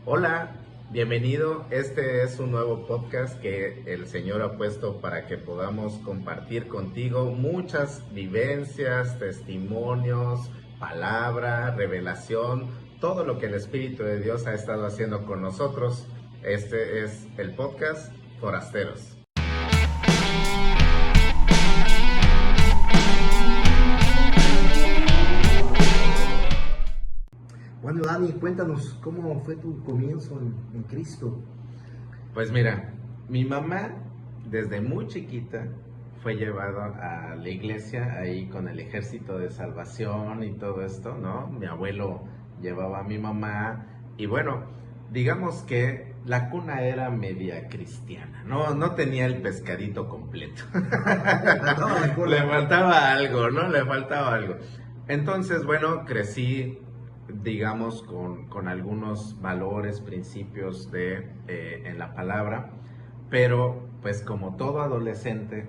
Hola, bienvenido. Este es un nuevo podcast que el Señor ha puesto para que podamos compartir contigo muchas vivencias, testimonios, palabra, revelación, todo lo que el Espíritu de Dios ha estado haciendo con nosotros. Este es el podcast Forasteros. Bueno, Dani, cuéntanos cómo fue tu comienzo en Cristo. Pues mira, mi mamá desde muy chiquita fue llevada a la iglesia ahí con el Ejército de Salvación y todo esto, ¿no? Mi abuelo llevaba a mi mamá y bueno, digamos que la cuna era media cristiana, no tenía el pescadito completo. Le faltaba algo, ¿no? Le faltaba algo. Entonces, bueno, crecí digamos, con algunos valores, principios en la palabra, pero pues como todo adolescente,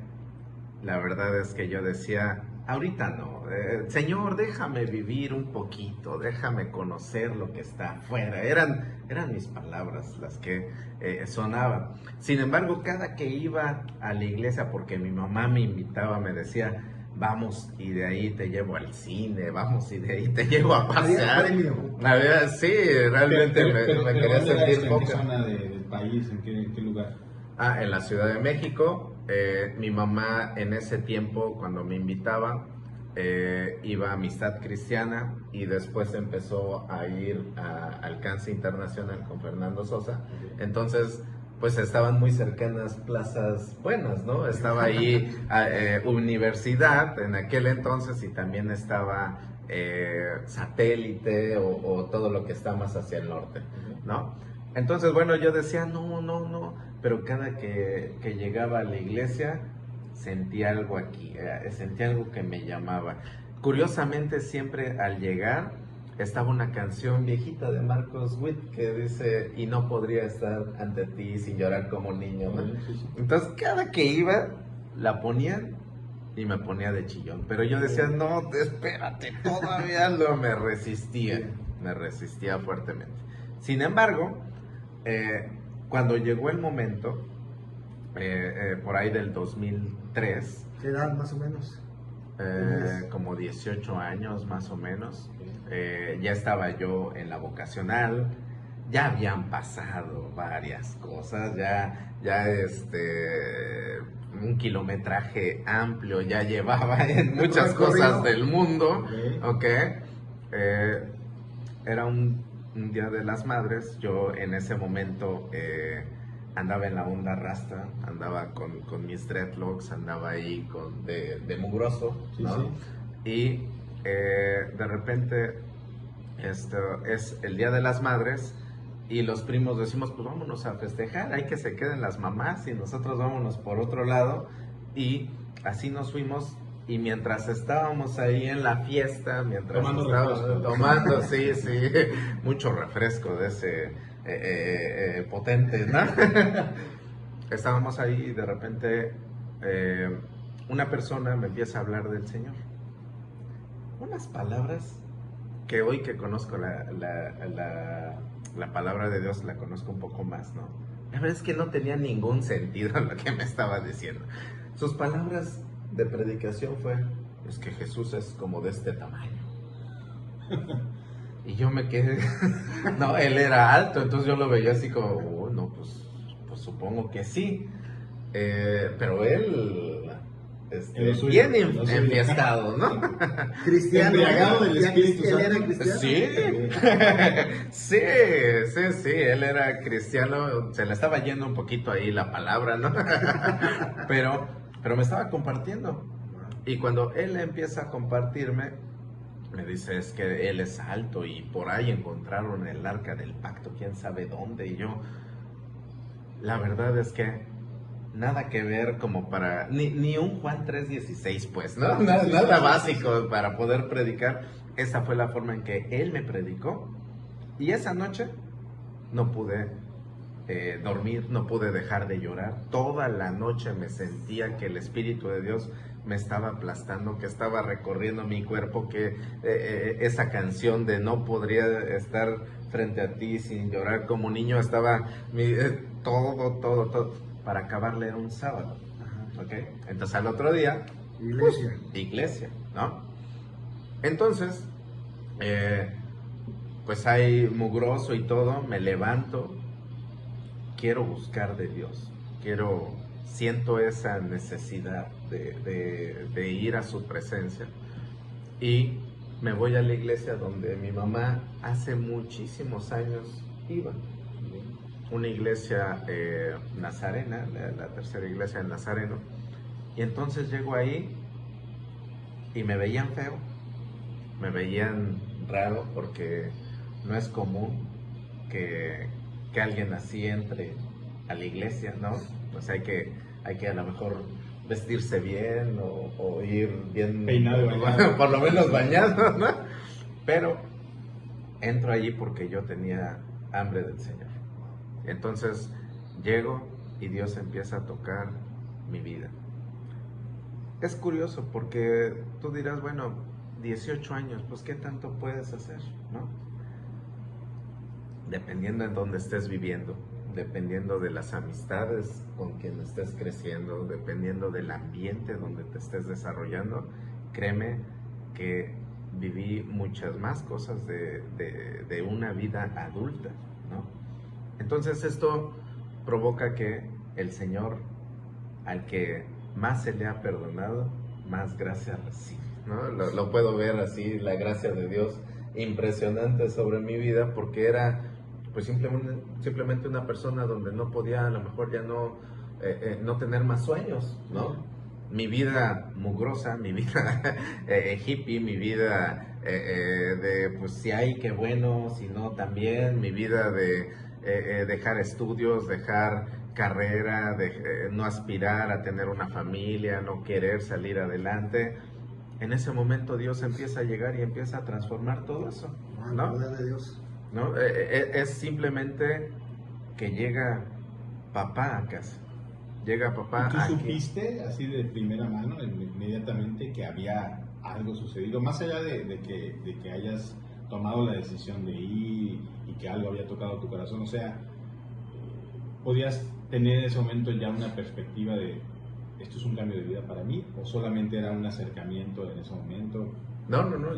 la verdad es que yo decía, ahorita no, Señor, déjame vivir un poquito, déjame conocer lo que está afuera. Eran mis palabras las que sonaban. Sin embargo, cada que iba a la iglesia, porque mi mamá me invitaba, me decía, vamos y de ahí te llevo al cine, vamos y de ahí te llevo a pasear. Sí, realmente me quería sentir ¿En qué zona del país? ¿En qué lugar? En la Ciudad de México. Mi mamá en ese tiempo, cuando me invitaba, iba a Amistad Cristiana y después empezó a ir a Alcance Internacional con Fernando Sosa. Entonces, pues estaban muy cercanas plazas buenas, ¿no? Estaba ahí Universidad en aquel entonces y también estaba Satélite o todo lo que está más hacia el norte, ¿no? Entonces, bueno, yo decía, no, pero cada que llegaba a la iglesia sentía algo aquí, sentía algo que me llamaba. Curiosamente, siempre al llegar estaba una canción viejita de Marcos Witt que dice, y no podría estar ante ti sin llorar como niño, ¿no? Entonces, cada que iba, la ponían y me ponía de chillón, pero yo decía, no, espérate, todavía no, me resistía fuertemente. Sin embargo, cuando llegó el momento, por ahí del 2003, ¿Qué edad más o menos? como 18 años más o menos, ya estaba yo en la vocacional, ya habían pasado varias cosas, ya un kilometraje amplio ya llevaba en muchas cosas del mundo, ¿ok? Era un Día de las Madres, yo en ese momento andaba en la onda rasta, andaba con mis dreadlocks, andaba ahí de mugroso, ¿no? Sí. Y de repente esto es el Día de las Madres y los primos decimos, pues vámonos a festejar, hay que se queden las mamás y nosotros vámonos por otro lado, y así nos fuimos. Y mientras estábamos ahí en la fiesta, tomando, sí, mucho refresco de ese potente, ¿no? Estábamos ahí y de repente una persona me empieza a hablar del Señor. Unas palabras que hoy que conozco la palabra de Dios, la conozco un poco más, ¿no? La verdad es que no tenía ningún sentido lo que me estaba diciendo. Sus palabras de predicación fue, es que Jesús es como de este tamaño. Y yo me quedé, no, él era alto, entonces yo lo veía así como, oh, no, pues supongo que sí. Pero él, bien enfiestado, ¿no? Cristiano. Embriagado del Espíritu Santo. ¿Él era cristiano? Sí, él era cristiano, se le estaba yendo un poquito ahí la palabra, ¿no? Pero me estaba compartiendo. Y cuando él empieza a compartirme, me dice, es que él es alto y por ahí encontraron el arca del pacto, quién sabe dónde. Y yo, la verdad es que nada que ver como para, ni un Juan 3:16, pues, ¿no? Nada básico para poder predicar. Esa fue la forma en que él me predicó. Y esa noche no pude dormir, no pude dejar de llorar. Toda la noche me sentía que el Espíritu de Dios me estaba aplastando, que estaba recorriendo mi cuerpo, que esa canción de no podría estar frente a ti sin llorar como niño, estaba todo, para acabarle era un sábado, ¿ok? Entonces al otro día, iglesia, iglesia, ¿no? Entonces, pues hay mugroso y todo, me levanto, quiero buscar de Dios, siento esa necesidad de ir a su presencia y me voy a la iglesia donde mi mamá hace muchísimos años iba, una iglesia nazarena, la tercera iglesia de Nazareno, y entonces llego ahí y me veían feo, me veían raro porque no es común que alguien así entre a la iglesia, ¿no? O sea, hay que a lo mejor vestirse bien o ir bien peinado, bañado. por lo menos bañado, ¿no? Pero entro allí porque yo tenía hambre del Señor. Entonces llego y Dios empieza a tocar mi vida. Es curioso porque tú dirás, bueno, 18 años, pues ¿qué tanto puedes hacer, no? Dependiendo en dónde estés viviendo, dependiendo de las amistades con quien estés creciendo, dependiendo del ambiente donde te estés desarrollando, créeme que viví muchas más cosas de una vida adulta, ¿no? Entonces esto provoca que el Señor, al que más se le ha perdonado, más gracia recibe, ¿no? Lo puedo ver así, la gracia de Dios impresionante sobre mi vida, porque era pues simplemente una persona donde no podía a lo mejor ya no tener más sueños, ¿no? Mi vida mugrosa, mi vida hippie, mi vida de pues si hay qué bueno, si no también, mi vida de dejar estudios, dejar carrera, de no aspirar a tener una familia, no querer salir adelante. En ese momento Dios empieza a llegar y empieza a transformar todo eso, ¿no? poder de Dios. ¿No? Es simplemente que llega papá a casa. Llega papá. ¿Y tú supiste así de primera mano inmediatamente que había algo sucedido? Más allá de que hayas tomado la decisión de ir y que algo había tocado tu corazón, o sea, ¿podías tener en ese momento ya una perspectiva de esto es un cambio de vida para mí? ¿O solamente era un acercamiento en ese momento? No,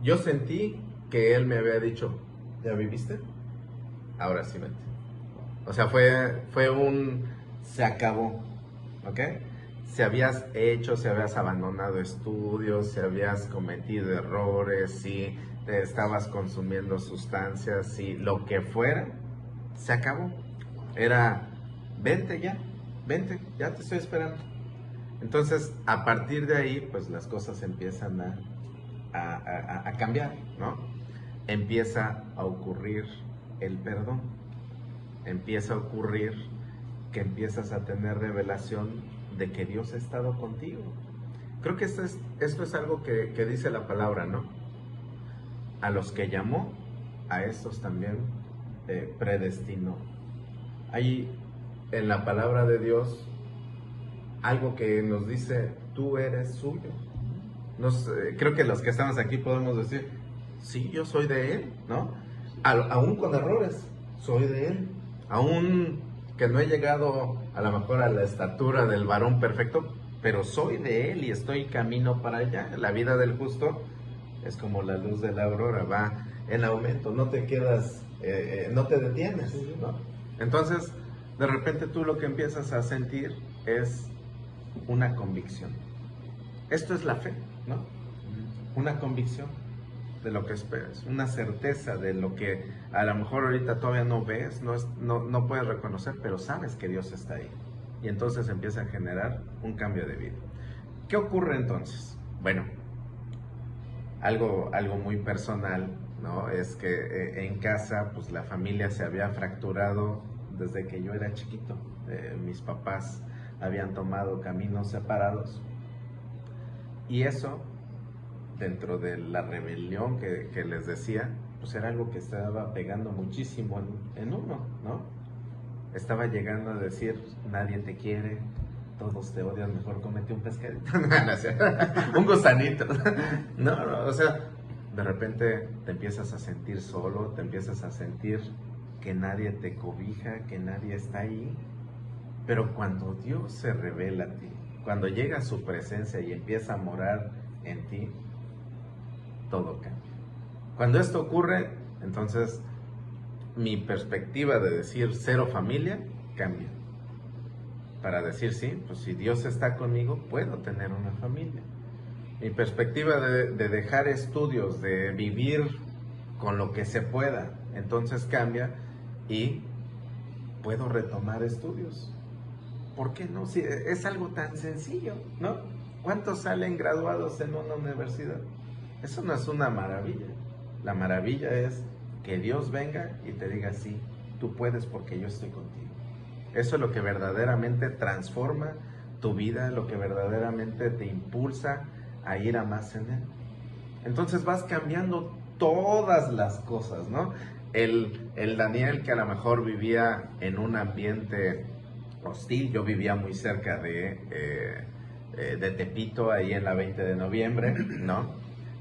yo sentí que él me había dicho, ¿ya viviste? Ahora sí vete. O sea, fue un se acabó, ¿ok? Si habías abandonado estudios, si habías cometido errores, si te estabas consumiendo sustancias, si lo que fuera, se acabó. Era, vente, ya te estoy esperando. Entonces, a partir de ahí, pues las cosas empiezan a cambiar, ¿no? Empieza a ocurrir el perdón, empieza a ocurrir que empiezas a tener revelación de que Dios ha estado contigo. Creo que esto es algo que dice la palabra, ¿no? A los que llamó, a estos también predestinó. Hay en la palabra de Dios algo que nos dice, tú eres suyo. Creo que los que estamos aquí podemos decir, sí, yo soy de Él, ¿no? Aún con errores, soy de Él. Aún que no he llegado a lo mejor a la estatura del varón perfecto, pero soy de Él y estoy camino para allá. La vida del justo es como la luz de la aurora, va en aumento, no te quedas, no te detienes, ¿no? Entonces, de repente tú lo que empiezas a sentir es una convicción. Esto es la fe, ¿no? Una convicción de lo que esperas, una certeza de lo que a lo mejor ahorita todavía no ves, no puedes reconocer, pero sabes que Dios está ahí. Y entonces empieza a generar un cambio de vida. ¿Qué ocurre entonces? Bueno, algo muy personal, ¿no? Es que en casa, pues la familia se había fracturado desde que yo era chiquito. Mis papás habían tomado caminos separados. Y eso, dentro de la rebelión que les decía, pues era algo que estaba pegando muchísimo en uno, ¿no? Estaba llegando a decir, nadie te quiere, todos te odian, mejor cómete un pescadito, un gusanito. No, o sea, de repente te empiezas a sentir solo, te empiezas a sentir que nadie te cobija, que nadie está ahí. Pero cuando Dios se revela a ti, cuando llega su presencia y empieza a morar en ti, todo cambia. Cuando esto ocurre, entonces mi perspectiva de decir cero familia cambia. Para decir, sí, pues si Dios está conmigo, puedo tener una familia. Mi perspectiva de dejar estudios, de vivir con lo que se pueda, entonces cambia y puedo retomar estudios. ¿Por qué no? Si es algo tan sencillo, ¿no? ¿Cuántos salen graduados en una universidad? Eso no es una maravilla. La maravilla es que Dios venga y te diga, sí, tú puedes porque yo estoy contigo. Eso es lo que verdaderamente transforma tu vida, lo que verdaderamente te impulsa a ir a más en Él. Entonces vas cambiando todas las cosas, ¿no? El Daniel que a lo mejor vivía en un ambiente hostil, yo vivía muy cerca de Tepito, ahí en la 20 de noviembre, ¿no?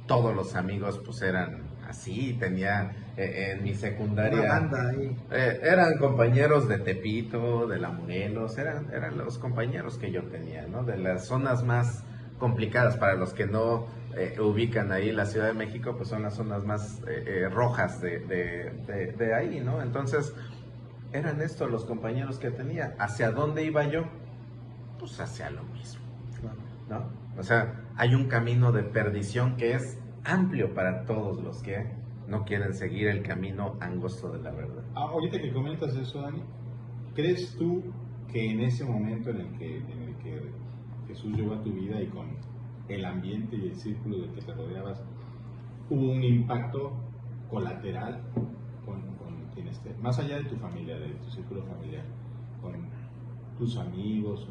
Todos los amigos pues eran así, tenía en mi secundaria... Una banda ahí. Eran compañeros de Tepito, de La Morelos, eran los compañeros que yo tenía, ¿no? De las zonas más complicadas, para los que no ubican ahí la Ciudad de México, pues son las zonas más rojas de ahí, ¿no? Entonces, eran estos los compañeros que tenía. ¿Hacia dónde iba yo? Pues hacia lo mismo, ¿no? O sea, hay un camino de perdición que es amplio para todos los que no quieren seguir el camino angosto de la verdad. Ahorita que comentas eso, Dani, ¿crees tú que en ese momento en el que Jesús llegó a tu vida y con el ambiente y el círculo del que te rodeabas, hubo un impacto colateral con quien esté, más allá de tu familia, de tu círculo familiar, con tus amigos,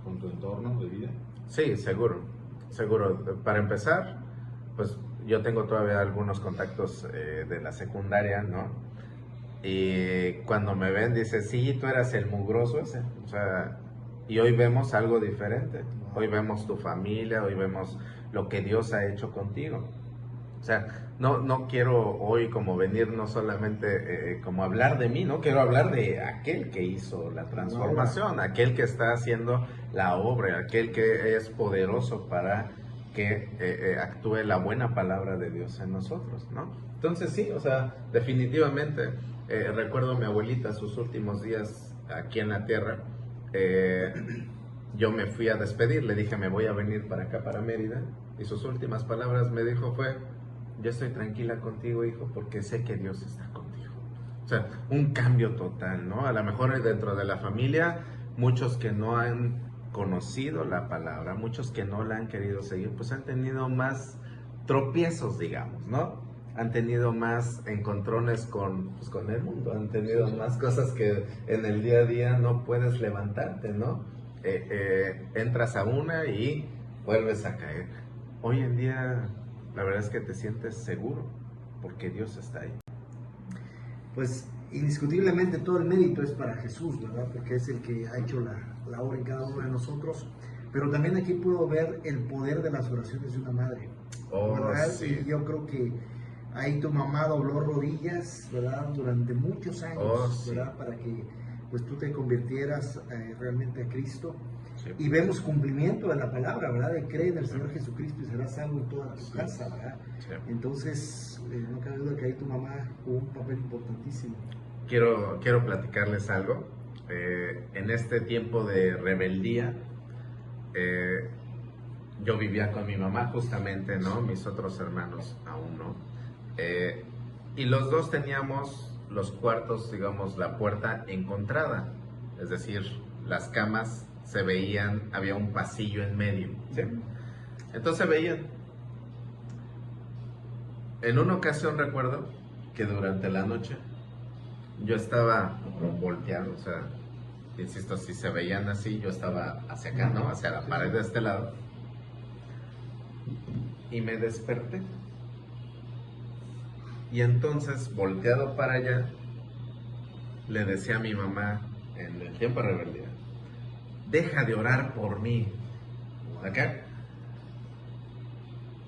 con tu entorno de vida? Sí, seguro. Para empezar, pues yo tengo todavía algunos contactos de la secundaria, ¿no? Y cuando me ven, dice, sí, tú eras el mugroso ese. O sea, y hoy vemos algo diferente. Hoy vemos tu familia, hoy vemos lo que Dios ha hecho contigo. O sea, no quiero hoy como venir no solamente como hablar de mí, no quiero hablar de aquel que hizo la transformación, aquel que está haciendo la obra, aquel que es poderoso para que actúe la buena palabra de Dios en nosotros, ¿no? Entonces sí, o sea, definitivamente recuerdo a mi abuelita sus últimos días aquí en la tierra. Yo me fui a despedir, le dije me voy a venir para acá, para Mérida, y sus últimas palabras me dijo fue: yo estoy tranquila contigo, hijo, porque sé que Dios está contigo. O sea, un cambio total, ¿no? A lo mejor dentro de la familia, muchos que no han conocido la palabra, muchos que no la han querido seguir, pues han tenido más tropiezos, digamos, ¿no? Han tenido más encontrones con el mundo, han tenido más cosas que en el día a día no puedes levantarte, ¿no? Entras a una y vuelves a caer. Hoy en día, la verdad es que te sientes seguro, porque Dios está ahí. Pues indiscutiblemente todo el mérito es para Jesús, ¿verdad? Porque es el que ha hecho la obra en cada uno de nosotros. Pero también aquí puedo ver el poder de las oraciones de una madre, ¿verdad? Sí. Y yo creo que ahí tu mamá dobló rodillas, ¿verdad? Durante muchos años, ¿verdad? Sí. Para que pues tú te convirtieras realmente a Cristo. Sí. Y vemos cumplimiento de la palabra, ¿verdad? De creer en el Señor Jesucristo y serás salvo en toda tu casa, ¿verdad? Sí. Entonces, no cabe duda que ahí tu mamá jugó un papel importantísimo. Quiero platicarles algo. En este tiempo de rebeldía, yo vivía con mi mamá justamente, ¿no? Mis otros hermanos aún no. Y los dos teníamos los cuartos, digamos, la puerta encontrada. Es decir, las camas se veían, había un pasillo en medio, ¿sí? Entonces se veían. En una ocasión recuerdo que durante la noche yo estaba volteado, o sea, insisto, si se veían así, yo estaba hacia acá, ¿no? Hacia la pared de este lado. Y me desperté. Y entonces, volteado para allá, le decía a mi mamá, en el tiempo de rebeldía, deja de orar por mí. ¿Ok?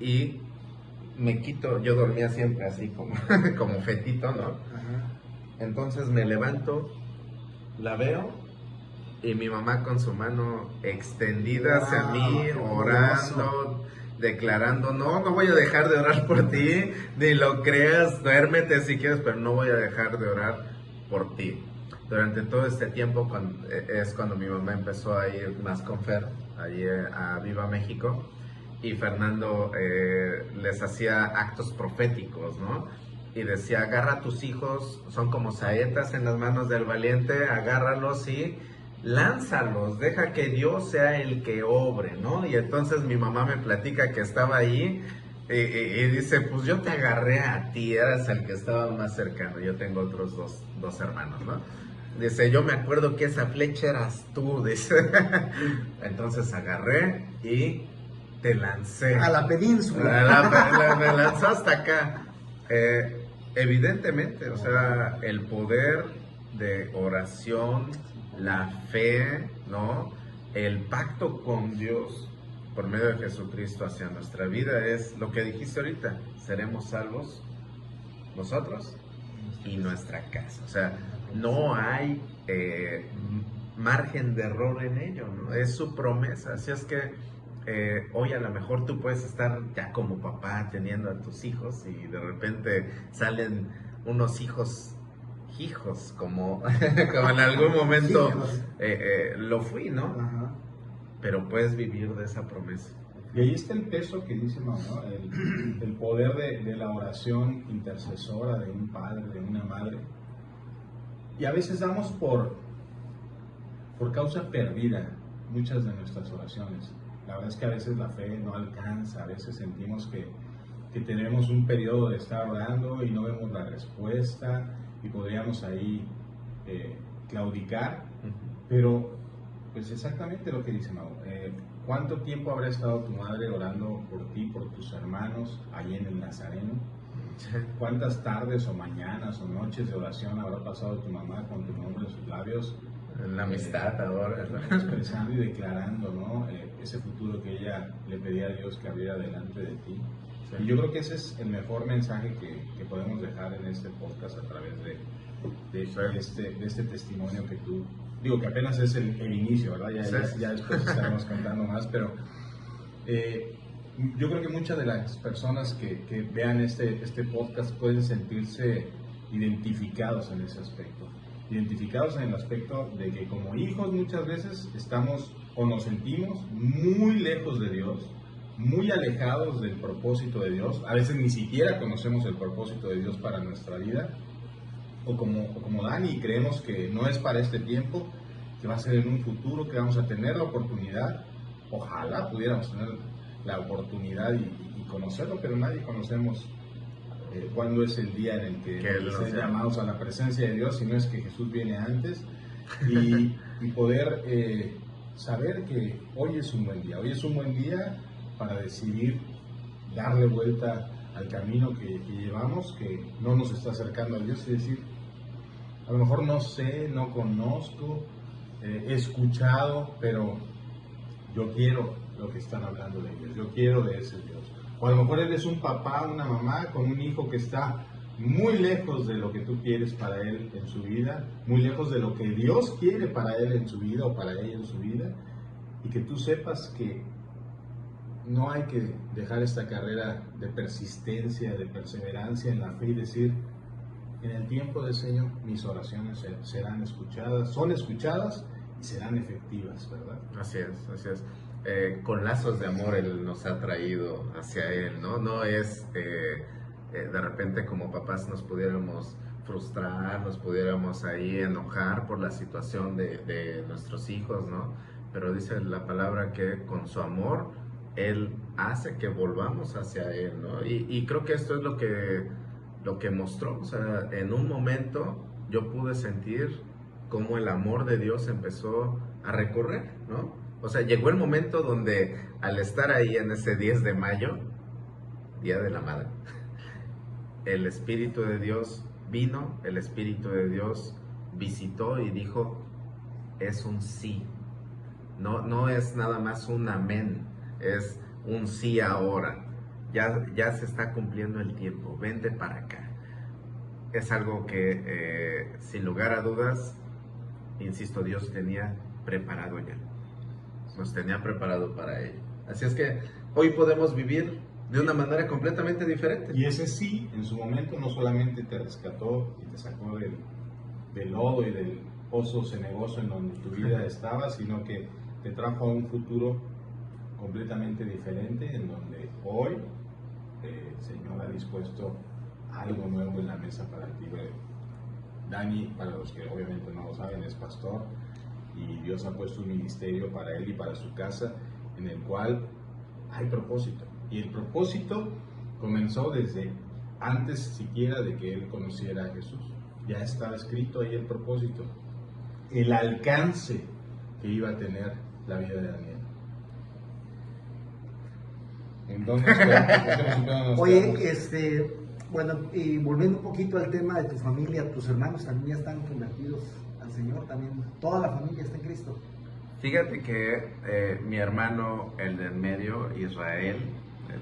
Y me quito, yo dormía siempre así como, como fetito, ¿no? Ajá. Entonces me levanto, la veo y mi mamá con su mano extendida hacia Wow, mí, qué orando, declarando, no, no voy a dejar de orar por ti, ni lo creas, duérmete si quieres, pero no voy a dejar de orar por ti. Durante todo este tiempo es cuando mi mamá empezó a ir más con Fer, allí a Viva México, y Fernando les hacía actos proféticos, ¿no? Y decía, agarra a tus hijos, son como saetas en las manos del valiente, agárralos y lánzalos, deja que Dios sea el que obre, ¿no? Y entonces mi mamá me platica que estaba ahí y dice, pues yo te agarré a ti, eras el que estaba más cercano, yo tengo otros dos hermanos, ¿no? Dice, yo me acuerdo que esa flecha eras tú, dice. Entonces agarré y te lancé. A la península. Me lanzó hasta acá. Evidentemente, o sea, el poder de oración, la fe, ¿no? El pacto con Dios por medio de Jesucristo hacia nuestra vida es lo que dijiste ahorita, seremos salvos nosotros y nuestra casa. O sea, no hay margen de error en ello, ¿no? Es su promesa. Así es que hoy a lo mejor tú puedes estar ya como papá teniendo a tus hijos y de repente salen unos hijos como, como en algún momento lo fui, ¿no? Ajá. Pero puedes vivir de esa promesa. Y ahí está el peso que dice Mau, ¿no? El poder de la oración intercesora de un padre, de una madre. Y a veces damos por causa perdida muchas de nuestras oraciones. La verdad es que a veces la fe no alcanza, a veces sentimos que tenemos un periodo de estar orando y no vemos la respuesta y podríamos ahí claudicar, pero pues exactamente lo que dice Mau. ¿Cuánto tiempo habrá estado tu madre orando por ti, por tus hermanos, ahí en el Nazareno? ¿Cuántas tardes o mañanas o noches de oración habrá pasado tu mamá con tu nombre en sus labios? La amistad ahora, expresando y declarando, ¿no? Ese futuro que ella le pedía a Dios que abriera delante de ti. Sí. Y yo creo que ese es el mejor mensaje que podemos dejar en este podcast a través de este testimonio que tú, digo que apenas es el inicio, ¿verdad? Ya después estaremos contando más, pero yo creo que muchas de las personas que vean este podcast pueden sentirse identificados en ese aspecto. Identificados en el aspecto de que como hijos muchas veces estamos o nos sentimos muy lejos de Dios, muy alejados del propósito de Dios, a veces ni siquiera conocemos el propósito de Dios para nuestra vida, o como Dani, creemos que no es para este tiempo, que va a ser en un futuro, que vamos a tener la oportunidad, ojalá pudiéramos tener la oportunidad y conocerlo, pero nadie conocemos cuándo es el día en el que ser llamados a la presencia de Dios, si no es que Jesús viene antes, y poder saber que hoy es un buen día para decidir darle vuelta al camino que llevamos, que no nos está acercando a Dios, y decir, a lo mejor no sé, no conozco, he escuchado, pero yo quiero lo que están hablando de ellos, yo quiero de ese Dios. O a lo mejor eres un papá, una mamá con un hijo que está muy lejos de lo que tú quieres para él en su vida, muy lejos de lo que Dios quiere para él en su vida o para ella en su vida, y que tú sepas que no hay que dejar esta carrera de persistencia, de perseverancia en la fe y decir, en el tiempo del Señor mis oraciones serán escuchadas, son escuchadas y serán efectivas, ¿verdad? Así es. Con lazos de amor Él nos ha traído hacia Él, ¿no? No es de repente como papás nos pudiéramos frustrar, nos pudiéramos ahí enojar por la situación de nuestros hijos, ¿no? Pero dice la palabra que con su amor Él hace que volvamos hacia Él, ¿no? Y creo que esto es lo que mostró, o sea, en un momento yo pude sentir cómo el amor de Dios empezó a recorrer, ¿no? O sea, llegó el momento donde al estar ahí en ese 10 de mayo, Día de la Madre, el Espíritu de Dios vino, el Espíritu de Dios visitó y dijo, es un sí. No es nada más un amén, es un sí ahora. Ya se está cumpliendo el tiempo, vente para acá. Es algo que, sin lugar a dudas, insisto, Dios tenía preparado ya. Nos tenía preparado para ello. Así es que hoy podemos vivir de una manera completamente diferente. Y ese sí, en su momento, no solamente te rescató y te sacó del lodo y del pozo cenagoso en donde tu vida estaba, sino que te trajo a un futuro completamente diferente, en donde hoy el Señor ha dispuesto algo nuevo en la mesa para ti. Dani, para los que obviamente no lo saben, es pastor, y Dios ha puesto un ministerio para él y para su casa, en el cual hay propósito. Y el propósito comenzó desde antes siquiera de que él conociera a Jesús. Ya estaba escrito ahí el propósito, el alcance que iba a tener la vida de Daniel. Entonces, oye, bueno, y volviendo un poquito al tema de tu familia, tus hermanos también ya están convertidos al Señor, también toda la familia está en Cristo. Fíjate que mi hermano, el del medio, Israel,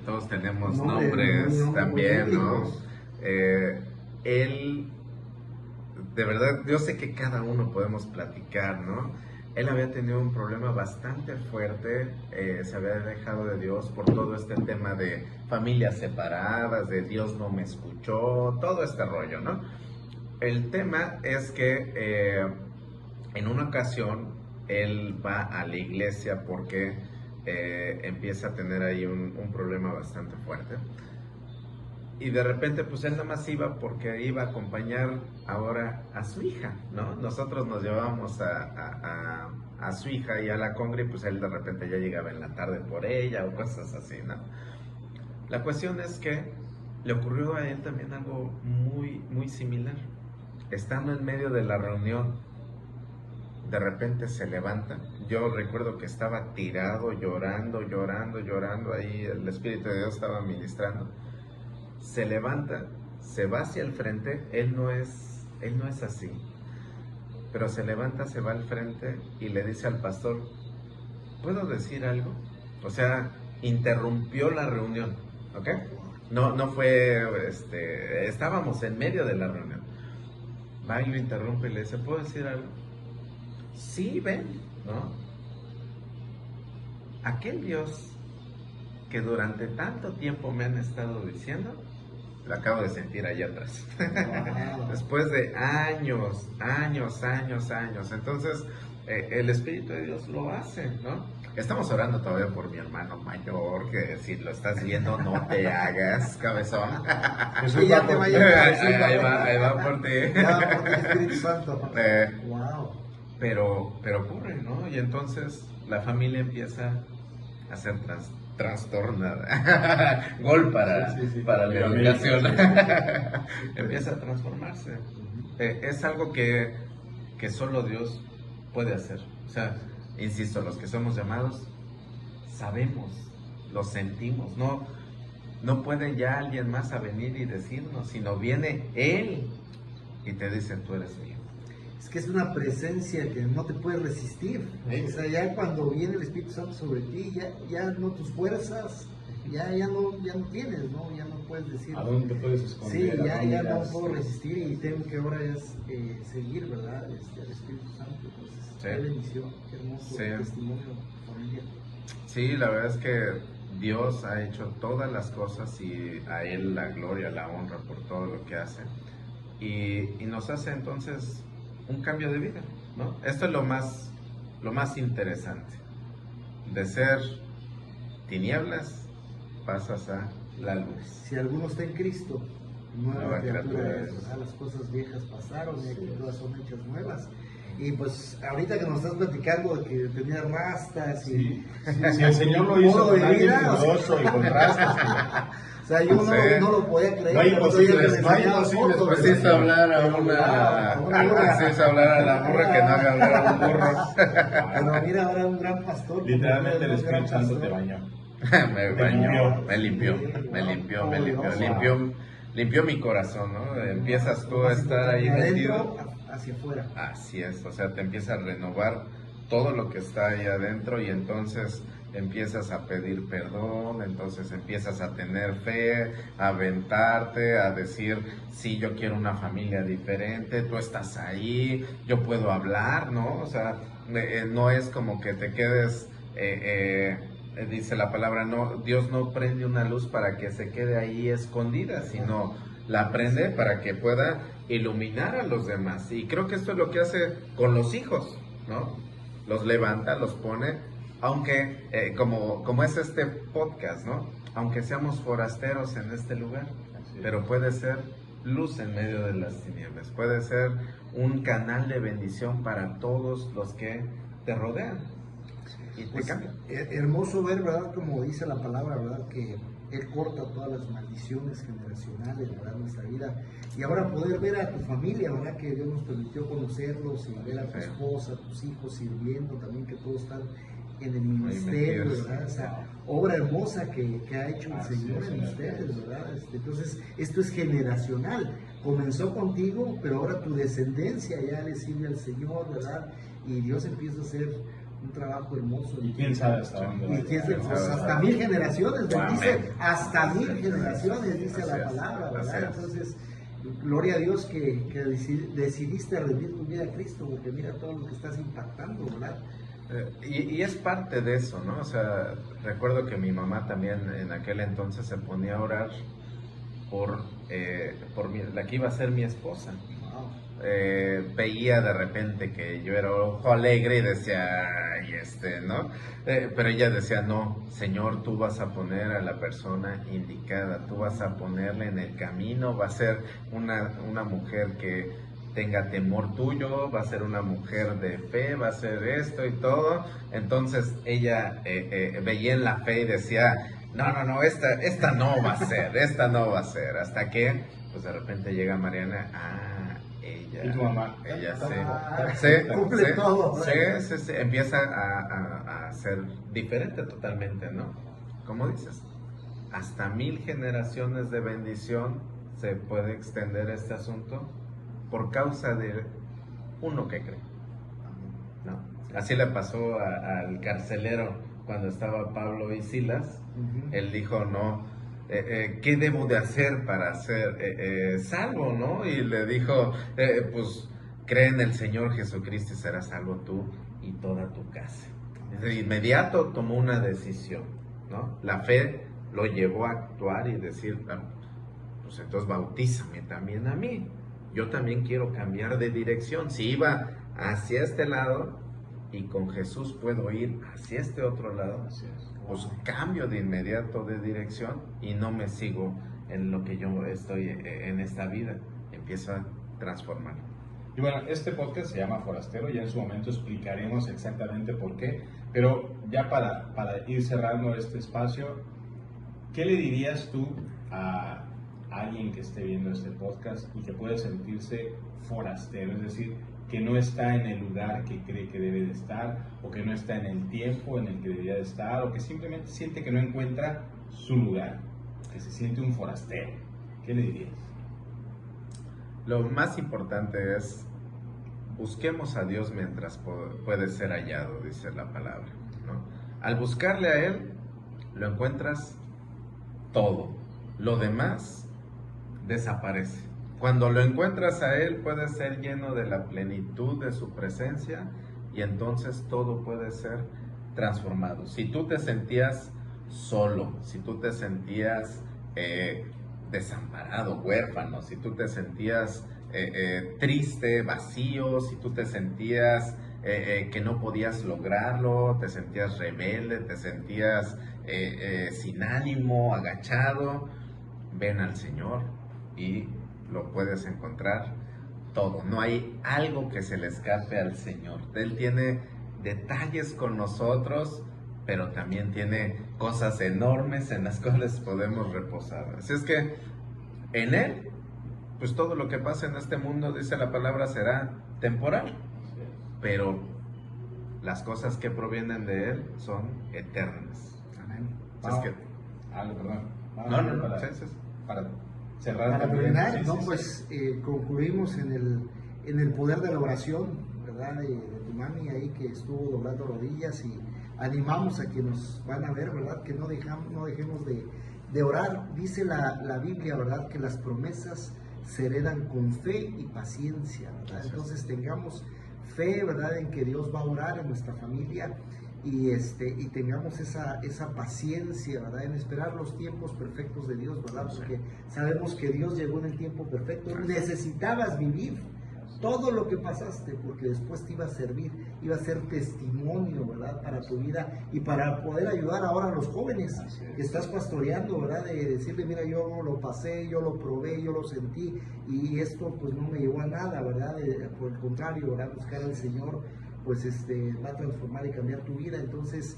todos tenemos nombres también, ¿no? Él, de verdad, yo sé que cada uno podemos platicar, ¿no? Él había tenido un problema bastante fuerte, se había alejado de Dios por todo este tema de familias separadas, de Dios no me escuchó, todo este rollo, ¿no? El tema es que en una ocasión él va a la iglesia porque empieza a tener ahí un problema bastante fuerte. Y de repente, pues él nada más iba porque iba a acompañar ahora a su hija, ¿no? Nosotros nos llevábamos a su hija y a la congre, y pues él de repente ya llegaba en la tarde por ella o cosas así, ¿no? La cuestión es que le ocurrió a él también algo muy, muy similar. Estando en medio de la reunión, de repente se levanta. Yo recuerdo que estaba tirado, llorando, ahí el Espíritu de Dios estaba ministrando. Se levanta, se va hacia el frente, él no es así, pero se levanta, se va al frente y le dice al pastor, ¿puedo decir algo? O sea, interrumpió la reunión, ¿ok? No fue, estábamos en medio de la reunión. Va y lo interrumpe y le dice, ¿puedo decir algo? Sí, ven, ¿no? Aquel Dios que durante tanto tiempo me han estado diciendo, lo acabo de sentir allá atrás. Wow. Después de años. Entonces, el Espíritu de Dios lo hace, ¿no? Estamos orando todavía por mi hermano mayor, que si lo estás viendo, no te hagas, cabezón. Sí, ya te va a llevar. Ahí va por ti. Ya va por ti, Espíritu Santo. Wow. Pero ocurre, ¿no? Y entonces la familia empieza a ser trastornada. Gol para la educación. Empieza a transformarse. Es algo que solo Dios puede hacer. O sea, insisto, los que somos llamados sabemos, lo sentimos. No puede ya alguien más a venir y decirnos, sino viene Él y te dice, tú eres mío. Es que es una presencia que no te puedes resistir. O sea, ya cuando viene el Espíritu Santo sobre ti, ya no tus fuerzas, ya no tienes, ¿no? Ya no puedes decir. ¿A dónde te puedes esconder? Sí, ya no puedo resistir y tengo que ahora seguir, ¿verdad? El Espíritu Santo. Entonces, qué bendición, qué hermoso testimonio, familia. Sí, la verdad es que Dios ha hecho todas las cosas y a Él la gloria, la honra por todo lo que hace. Y nos hace entonces un cambio de vida, ¿no? Esto es lo más interesante. De ser tinieblas, pasas a la luz. Si alguno está en Cristo, nueva criatura es. Las cosas viejas pasaron y aquí todas son hechas nuevas. Y pues ahorita que nos estás platicando de que tenía rastas y... Si el Señor lo hizo con alguien pudoroso y con rastas... O sea, yo no lo podía creer. No hay imposibles, Pues sí es hablar a la burra que no haga hablar a un burro. Pero mira, ahora un gran pastor. Literalmente el Espíritu Santo te bañó. me limpió mi corazón, ¿no? Empiezas tú a estar ahí metido. Hacia afuera. Así es, o sea, te empieza a renovar todo lo que está ahí adentro y entonces empiezas a pedir perdón, entonces empiezas a tener fe, a aventarte, a decir, sí, yo quiero una familia diferente, tú estás ahí, yo puedo hablar, ¿no? O sea, no es como que te quedes, dice la palabra, no, Dios no prende una luz para que se quede ahí escondida, sino la prende para que pueda iluminar a los demás. Y creo que esto es lo que hace con los hijos, ¿no? Los levanta, los pone, aunque, como es este podcast, ¿no? Aunque seamos forasteros en este lugar, pero puede ser luz en medio de las tinieblas, puede ser un canal de bendición para todos los que te rodean y te Pues, cambian. hermoso ver, ¿verdad? Como dice la palabra, ¿verdad? Que Él corta todas las maldiciones generacionales, ¿verdad? En nuestra vida. Y ahora poder ver a tu familia, ¿verdad? Que Dios nos permitió conocerlos y ver a tu esposa, a tus hijos sirviendo también, que todos están en el ministerio, ¿verdad? Esa obra hermosa que ha hecho el Señor en ustedes, ¿verdad? Entonces, esto es generacional. Comenzó contigo, pero ahora tu descendencia ya le sirve al Señor, ¿verdad? Y Dios empieza a hacer un trabajo hermoso. Y quién sabe hasta dónde. Y quién sabe, pues hasta 1000 generaciones, bendice hasta 1000 generaciones, dice la palabra, ¿verdad? Entonces, gloria a Dios que decidiste rendir tu vida a Cristo, porque mira todo lo que estás impactando, ¿verdad? Y es parte de eso, ¿no? O sea, recuerdo que mi mamá también en aquel entonces se ponía a orar por la que iba a ser mi esposa. Wow. Veía de repente que yo era ojo alegre y decía, ay, ¿no? Pero ella decía, no, Señor, tú vas a poner a la persona indicada, tú vas a ponerle en el camino, va a ser una mujer que tenga temor tuyo, va a ser una mujer de fe, va a ser esto y todo. Entonces ella veía en la fe y decía, no, esta no va a ser, esta no va a ser, hasta que pues de repente llega Mariana, ella, ¿y tu mamá? Ella cumple todo. Sí, empieza a ser diferente totalmente, ¿no? Como dices, hasta 1000 generaciones de bendición se puede extender este asunto por causa de uno que cree, ¿no? Así le pasó al carcelero cuando estaba Pablo y Silas. Él dijo, no, ¿qué debo de hacer para ser salvo, no? Y le dijo, pues cree en el Señor Jesucristo y serás salvo tú y toda tu casa. De inmediato tomó una decisión, ¿no? La fe lo llevó a actuar y decir, pues entonces bautízame también a mí. Yo también quiero cambiar de dirección. Si iba hacia este lado y con Jesús puedo ir hacia este otro lado, pues cambio de inmediato de dirección y no me sigo en lo que yo estoy en esta vida. Empiezo a transformar. Y bueno, este podcast se llama Forastero, ya en su momento explicaremos exactamente por qué, pero ya para ir cerrando este espacio, ¿qué le dirías tú a alguien que esté viendo este podcast y que puede sentirse forastero, es decir, que no está en el lugar que cree que debe de estar, o que no está en el tiempo en el que debería de estar, o que simplemente siente que no encuentra su lugar, que se siente un forastero? ¿Qué le dirías? Lo más importante es, busquemos a Dios mientras puede ser hallado, dice la palabra, ¿no? Al buscarle a Él, lo encuentras todo. Lo demás desaparece. Cuando lo encuentras a Él, puede ser lleno de la plenitud de su presencia y entonces todo puede ser transformado. Si tú te sentías solo, si tú te sentías desamparado, huérfano, si tú te sentías triste, vacío, si tú te sentías que no podías lograrlo, te sentías rebelde, te sentías sin ánimo, agachado, ven al Señor y lo puedes encontrar todo. No hay algo que se le escape al Señor. Él tiene detalles con nosotros, pero también tiene cosas enormes en las cuales podemos reposar. Así es que en Él, pues todo lo que pasa en este mundo, dice la palabra, será temporal, pero las cosas que provienen de Él son eternas. Amén. Así es que, perdón. no, para cerrar. Para también. terminar, Sí, ¿no? sí, Pues concluimos en en el poder de la oración, ¿verdad? De tu mami ahí que estuvo doblando rodillas, y animamos a quienes nos van a ver, ¿verdad? Que no dejemos de orar. Dice la Biblia, ¿verdad? Que las promesas se heredan con fe y paciencia, ¿verdad? Entonces tengamos fe, ¿verdad? En que Dios va a orar en nuestra familia, y tengamos esa paciencia, ¿verdad? En esperar los tiempos perfectos de Dios, ¿verdad? Porque sabemos que Dios llegó en el tiempo perfecto. Necesitabas vivir todo lo que pasaste, porque después te iba a servir, iba a ser testimonio, ¿verdad? Para tu vida y para poder ayudar ahora a los jóvenes que estás pastoreando, ¿verdad? De decirle, mira, yo lo pasé, yo lo probé, yo lo sentí, y esto pues no me llevó a nada, ¿verdad? Por el contrario, ¿verdad? Buscar al Señor pues va a transformar y cambiar tu vida. Entonces,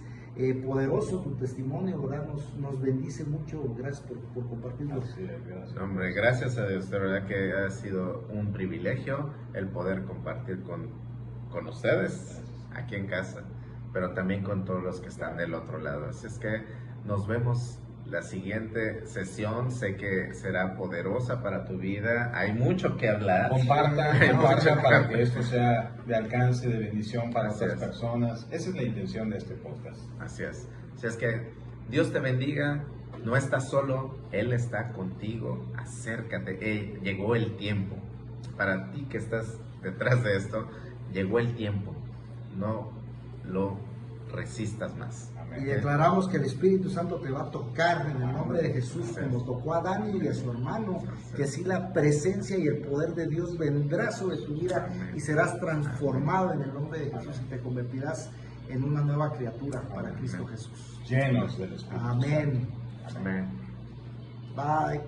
poderoso tu testimonio, ¿verdad? Nos bendice mucho. Gracias por compartirlo. Gracias. Hombre, gracias a Dios, de verdad que ha sido un privilegio el poder compartir con ustedes aquí en casa, pero también con todos los que están del otro lado. Así es que nos vemos la siguiente sesión. Sé que será poderosa para tu vida. Hay mucho que hablar. Compartan para que esto sea de alcance, de bendición para otras personas. Esa es la intención de este podcast. Así es. Así es que Dios te bendiga. No estás solo, Él está contigo. Acércate. Llegó el tiempo. Para ti que estás detrás de esto, llegó el tiempo. No lo resistas más. Y declaramos que el Espíritu Santo te va a tocar en el nombre de Jesús, como tocó a Dani y a su hermano, que así la presencia y el poder de Dios vendrá sobre tu vida y serás transformado en el nombre de Jesús, y te convertirás en una nueva criatura para Cristo Jesús. Llenos del Espíritu Santo. Amén. Amén. Bye.